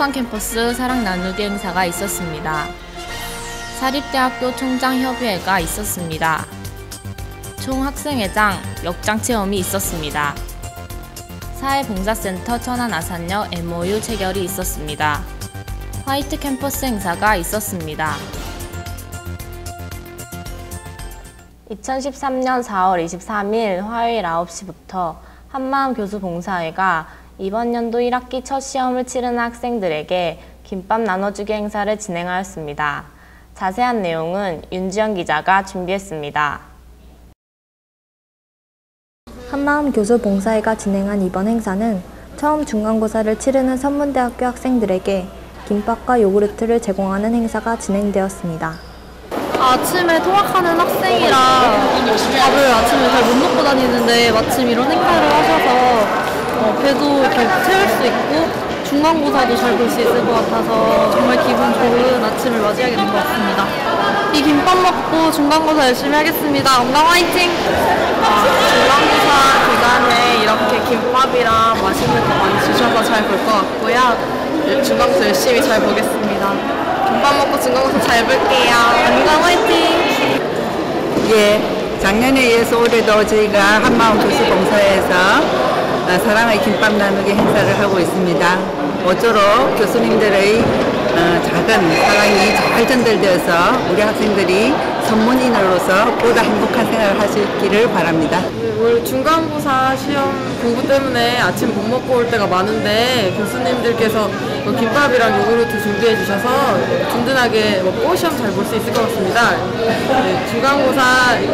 행복한 캠퍼스 사랑 나누기 행사가 있었습니다. 사립대학교 총장협의회가 있었습니다. 총학생회장 역장체험이 있었습니다. 사회봉사센터 천안아산역 MOU 체결이 있었습니다. 화이트 캠퍼스 행사가 있었습니다. 2013년 4월 23일 화요일 9시부터 한마음 교수 봉사회가 이번 연도 1학기 첫 시험을 치르는 학생들에게 김밥 나눠주기 행사를 진행하였습니다. 자세한 내용은 윤지연 기자가 준비했습니다. 한마음 교수 봉사회가 진행한 이번 행사는 처음 중간고사를 치르는 선문대학교 학생들에게 김밥과 요구르트를 제공하는 행사가 진행되었습니다. 아침에 통학하는 학생이라 밥을 아침에 잘 못 먹고 다니는데 마침 이런 행사를 하셔서 배도 이렇게 채울 수 있고 중간고사도 잘 볼 수 있을 것 같아서 정말 기분 좋은 아침을 맞이하게 된 것 같습니다. 이 김밥 먹고 중간고사 열심히 하겠습니다. 엄마 화이팅! 중간고사 기간에 이렇게 김밥이랑 맛있는 거 많이 주셔서 잘 볼 것 같고요. 중간고사 열심히 잘 보겠습니다. 김밥 먹고 중간고사 잘 볼게요. 안녕 화이팅! 예, 작년에 이어서 올해도 저희가 한마음 교수 봉사회에서 사랑의 김밥 나누기 행사를 하고 있습니다. 모쪼록 교수님들의 작은 사랑이 잘 전달되어서 우리 학생들이 선문인으로서 보다 행복한 생활을 하시기를 바랍니다. 올 중간고사 시험 공부 때문에 아침 못 먹고 올 때가 많은데 교수님들께서 김밥이랑 요구르트 준비해 주셔서 든든하게 먹고 시험 잘 볼 수 있을 것 같습니다. 네, 중간고사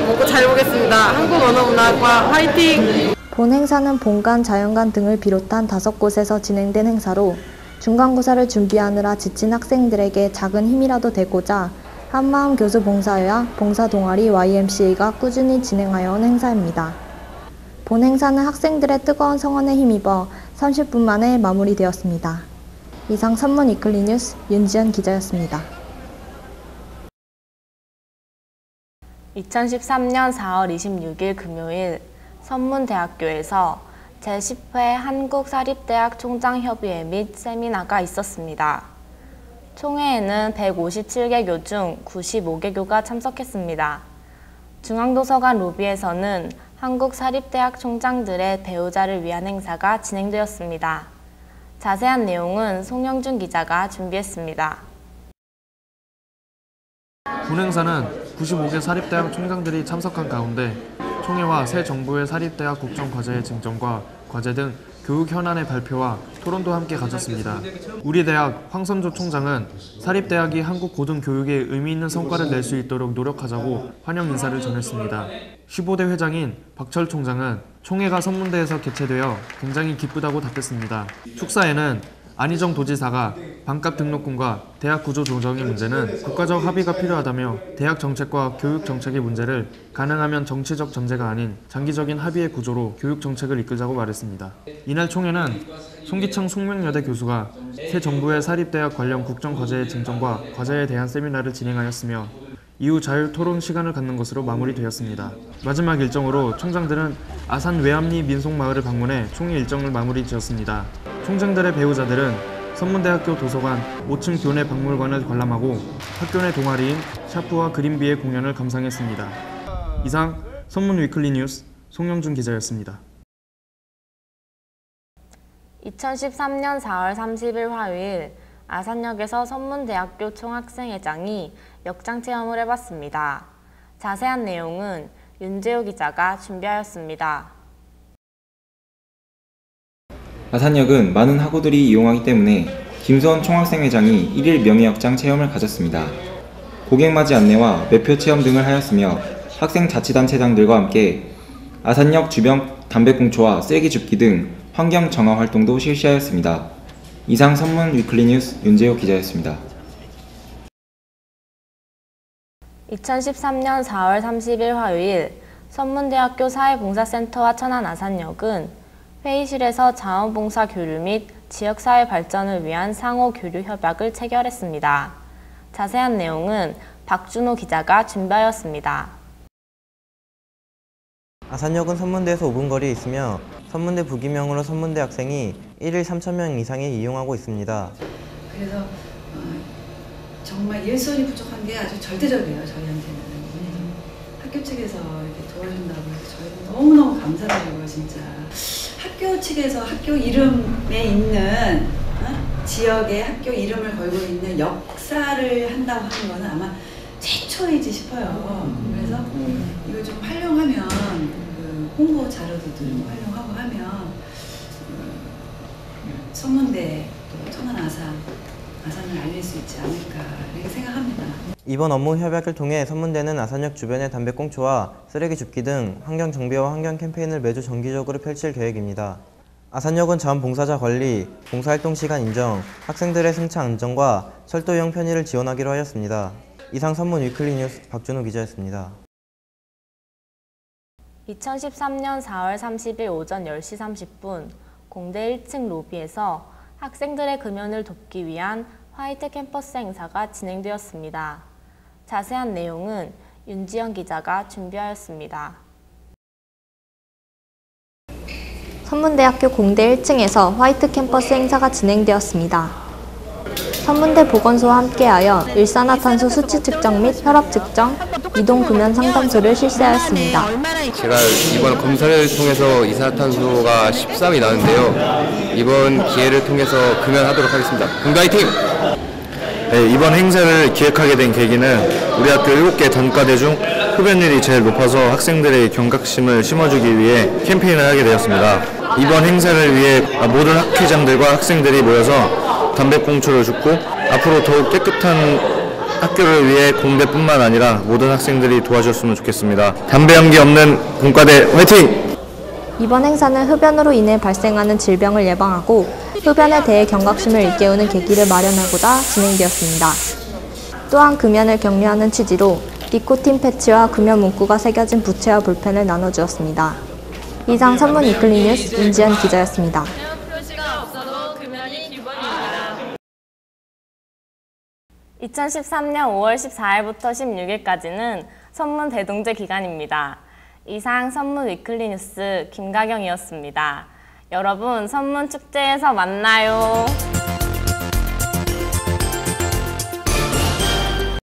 먹고 잘 보겠습니다. 한국언어문학과 화이팅! 본 행사는 본관, 자연관 등을 비롯한 5곳에서 진행된 행사로 중간고사를 준비하느라 지친 학생들에게 작은 힘이라도 되고자 한마음 교수 봉사회와 봉사동아리 YMCA가 꾸준히 진행하여 온 행사입니다. 본 행사는 학생들의 뜨거운 성원에 힘입어 30분 만에 마무리되었습니다. 이상 선문 위클리 뉴스 윤지연 기자였습니다. 2013년 4월 26일 금요일 선문대학교에서 제10회 한국사립대학 총장협의회 및 세미나가 있었습니다. 총회에는 157개교 중 95개교가 참석했습니다. 중앙도서관 로비에서는 한국사립대학 총장들의 배우자를 위한 행사가 진행되었습니다. 자세한 내용은 송영준 기자가 준비했습니다. 본 행사는 95개 사립대학 총장들이 참석한 가운데 총회와 새 정부의 사립대학 국정과제의 쟁점과 과제 등 교육 현안의 발표와 토론도 함께 가졌습니다. 우리 대학 황선조 총장은 사립대학이 한국 고등교육에 의미 있는 성과를 낼 수 있도록 노력하자고 환영 인사를 전했습니다. 15대 회장인 박철 총장은 총회가 선문대에서 개최되어 굉장히 기쁘다고 답했습니다. 축사에는 안희정 도지사가 반값 등록금과 대학 구조 조정의 문제는 국가적 합의가 필요하다며 대학 정책과 교육 정책의 문제를 가능하면 정치적 전제가 아닌 장기적인 합의의 구조로 교육 정책을 이끌자고 말했습니다. 이날 총회는 송기창 숙명여대 교수가 새 정부의 사립대학 관련 국정과제의 쟁점과 과제에 대한 세미나를 진행하였으며 이후 자유토론 시간을 갖는 것으로 마무리되었습니다. 마지막 일정으로 총장들은 아산 외암리 민속마을을 방문해 총회 일정을 마무리 지었습니다. 총장들의 배우자들은 선문대학교 도서관 5층 교내 박물관을 관람하고 학교 내 동아리인 샤프와 그린비의 공연을 감상했습니다. 이상 선문 위클리 뉴스 송영준 기자였습니다. 2013년 4월 30일 화요일 아산역에서 선문대학교 총학생회장이 역장체험을 해봤습니다. 자세한 내용은 윤재호 기자가 준비하였습니다. 아산역은 많은 학우들이 이용하기 때문에 김소원 총학생회장이 1일 명예역장 체험을 가졌습니다. 고객맞이 안내와 매표 체험 등을 하였으며 학생 자치단체장들과 함께 아산역 주변 담배꽁초와 쓰레기 줍기 등 환경 정화 활동도 실시하였습니다. 이상 선문 위클리 뉴스 윤재호 기자였습니다. 2013년 4월 30일 화요일 선문대학교 사회봉사센터와 천안아산역은 회의실에서 자원봉사 교류 및 지역사회 발전을 위한 상호 교류 협약을 체결했습니다. 자세한 내용은 박준호 기자가 준비하였습니다. 아산역은 선문대에서 5분 거리에 있으며 선문대 부기명으로 선문대 학생이 1일 3,000명 이상이 이용하고 있습니다. 그래서 정말 일손이 부족한 게 아주 절대적이에요, 저희한테는. 학교 측에서 이렇게 도와준다고 해서 저희는 너무너무 감사드리고요, 진짜. 학교 측에서 학교 이름에 있는 지역의 학교 이름을 걸고 있는 역사를 한다고 하는 거는 아마 최초이지 싶어요. 그래서 이걸 좀 활용하면 그 홍보 자료도 좀 활용하고 하면 선문대 또 아산을 알릴 수 있지 않을까 이렇게 생각합니다. 이번 업무 협약을 통해 선문대는 아산역 주변의 담배꽁초와 쓰레기 줍기 등 환경 정비와 환경 캠페인을 매주 정기적으로 펼칠 계획입니다. 아산역은 자원봉사자 관리, 봉사활동 시간 인정, 학생들의 승차 안전과 철도 이용 편의를 지원하기로 하였습니다. 이상 선문 위클리 뉴스 박준호 기자였습니다. 2013년 4월 30일 오전 10시 30분 공대 1층 로비에서 학생들의 금연을 돕기 위한 화이트 캠퍼스 행사가 진행되었습니다. 자세한 내용은 윤지연 기자가 준비하였습니다. 선문대학교 공대 1층에서 화이트 캠퍼스 행사가 진행되었습니다. 선문대 보건소와 함께하여 일산화탄소 수치 측정 및 혈압 측정, 이동 금연 상담소를 실시하였습니다. 제가 이번 검사를 통해서 이산화탄소가 13이 나는데요. 이번 기회를 통해서 금연하도록 하겠습니다. 공대 화이팅! 네, 이번 행사를 기획하게 된 계기는 우리 학교 7개 단과대 중 흡연율이 제일 높아서 학생들의 경각심을 심어주기 위해 캠페인을 하게 되었습니다. 이번 행사를 위해 모든 학회장들과 학생들이 모여서 담배꽁초를 줍고 앞으로 더욱 깨끗한 학교를 위해 공대뿐만 아니라 모든 학생들이 도와줬으면 좋겠습니다. 담배 연기 없는 공과대 화이팅! 이번 행사는 흡연으로 인해 발생하는 질병을 예방하고 흡연에 대해 경각심을 일깨우는 계기를 마련하고자 진행되었습니다. 또한 금연을 격려하는 취지로 니코틴 패치와 금연 문구가 새겨진 부채와 볼펜을 나눠주었습니다. 이상 선문 위클리 뉴스 윤지연 기자였습니다. 표시가 없어도 금연이 기본입니다. 2013년 5월 14일부터 16일까지는 선문 대동제 기간입니다. 이상 선문 위클리 뉴스 김가경이었습니다. 여러분 선문 축제에서 만나요.